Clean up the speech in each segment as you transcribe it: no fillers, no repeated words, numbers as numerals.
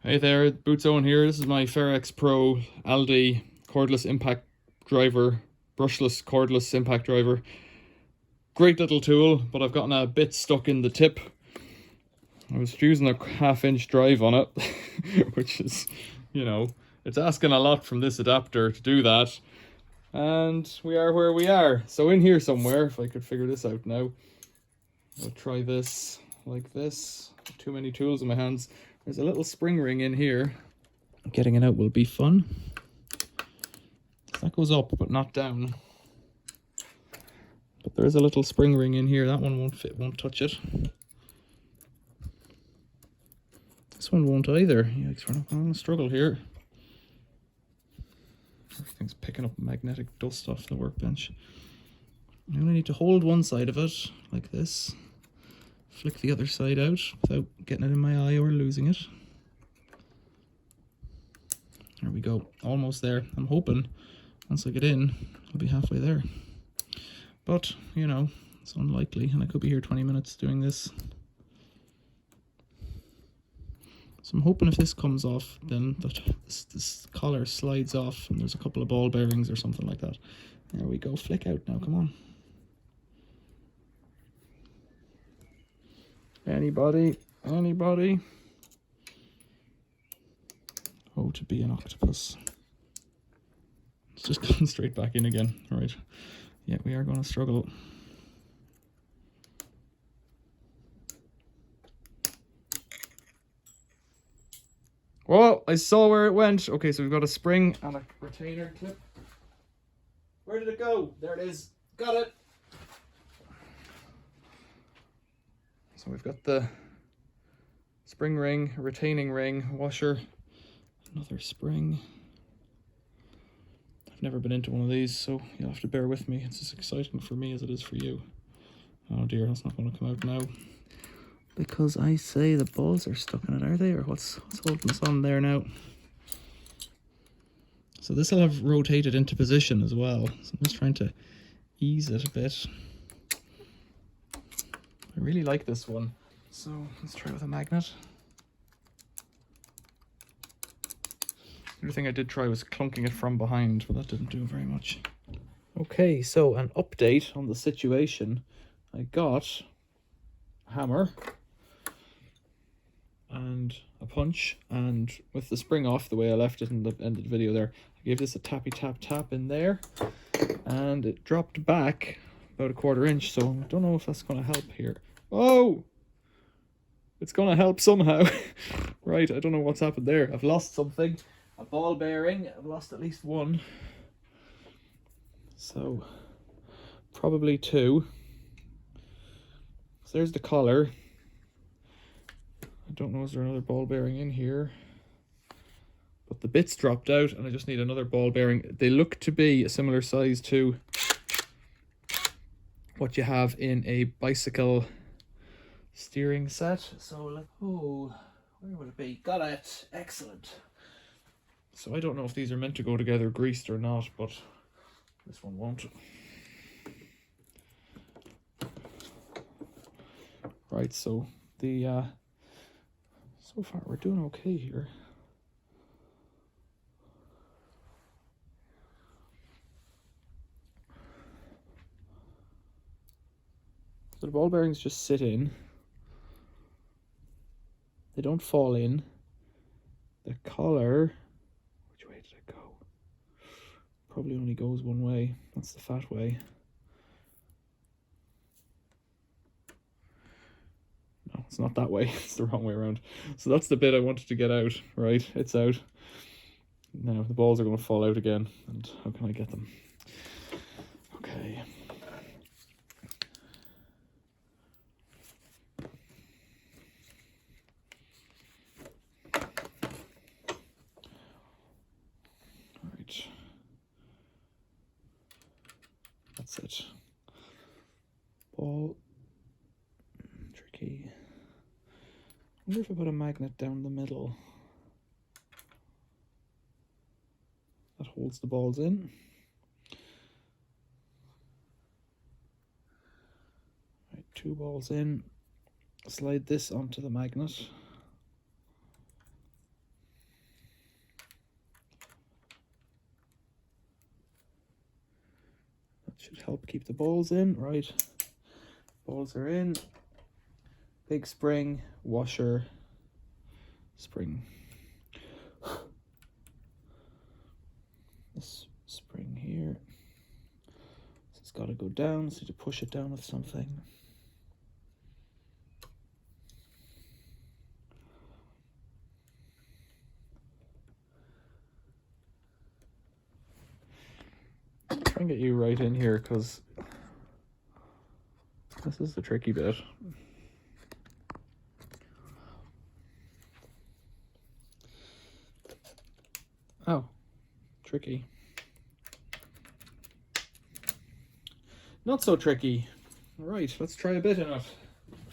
Hey there, Boots Owen here. This is my Ferrex Pro FID cordless impact driver, brushless cordless impact driver. Great little tool, but I've gotten a bit stuck in the tip. I was using a 1/2 inch drive on it, which is, it's asking a lot from this adapter to do that. And we are where we are. So in here somewhere, if I could figure this out now, I'll try this like this. Too many tools in my hands. There's a little spring ring in here. Getting it out will be fun. That goes up, but not down. But there is a little spring ring in here. That one won't fit, won't touch it. This one won't either. Yikes, we're not going to struggle here. Everything's picking up magnetic dust off the workbench. I only need to hold one side of it, like this. Flick the other side out without getting it in my eye or losing it. There we go, almost there. I'm hoping once I get in, I'll be halfway there. But, it's unlikely, and I could be here 20 minutes doing this. So I'm hoping if this comes off, then that this collar slides off and there's a couple of ball bearings or something like that. There we go, flick out now, come on. Anybody? Oh, to be an octopus. It's just going straight back in again. All right. Yeah, we are going to struggle. Well, I saw where it went. Okay, so we've got a spring and a retainer clip. Where did it go? There it is. Got it. So we've got the spring ring, retaining ring, washer, another spring. I've never been into one of these, so you'll have to bear with me. It's as exciting for me as it is for you. Oh dear, that's not going to come out now. Because I say the balls are stuck in it, are they? Or what's holding us on there now? So this will have rotated into position as well. So I'm just trying to ease it a bit. I really like this one. So let's try with a magnet. The other thing I did try was clunking it from behind, but that didn't do very much. Okay, so an update on the situation. I got a hammer and a punch, and with the spring off the way I left it in the end of the video there, I gave this a tappy tap tap in there, and it dropped back about a 1/4 inch, so I don't know if that's going to help here. Oh! It's going to help somehow. Right, I don't know what's happened there. I've lost something. A ball bearing. I've lost at least one. So, probably 2. So there's the collar. I don't know, is there another ball bearing in here? But the bits dropped out and I just need another ball bearing. They look to be a similar size to what you have in a bicycle steering set. So, oh, where would it be? Got it. Excellent. So I don't know if these are meant to go together greased or not, but this one won't. Right, so the so far we're doing okay here. So the ball bearings just sit in. They don't fall in. The collar, which way did it go? Probably only goes one way. That's the fat way. No, it's not that way. It's the wrong way around. So that's the bit I wanted to get out. Right, it's out. Now the balls are going to fall out again. And how can I get them? Okay. Right. That's it. Ball. Tricky. I wonder if I put a magnet down the middle that holds the balls in. Right, 2 balls in. Slide this onto the magnet. That should help keep the balls in, right? Balls are in. Big spring, washer, spring. This spring here. So it's got to go down, so you push it down with something. Try and get you right in here, because this is the tricky bit. Oh, tricky. Not so tricky. All right, let's try a bit in it.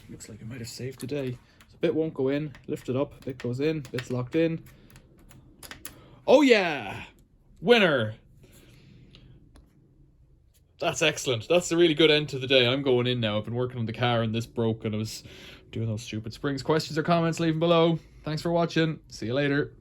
Looks like I might have saved today. So a bit won't go in, lift it up, a bit goes in, bit's locked in. Oh yeah, winner. That's excellent. That's a really good end to the day. I'm going in now. I've been working on the car and this broke and I was doing those stupid springs. Questions or comments, leave them below. Thanks for watching. See you later.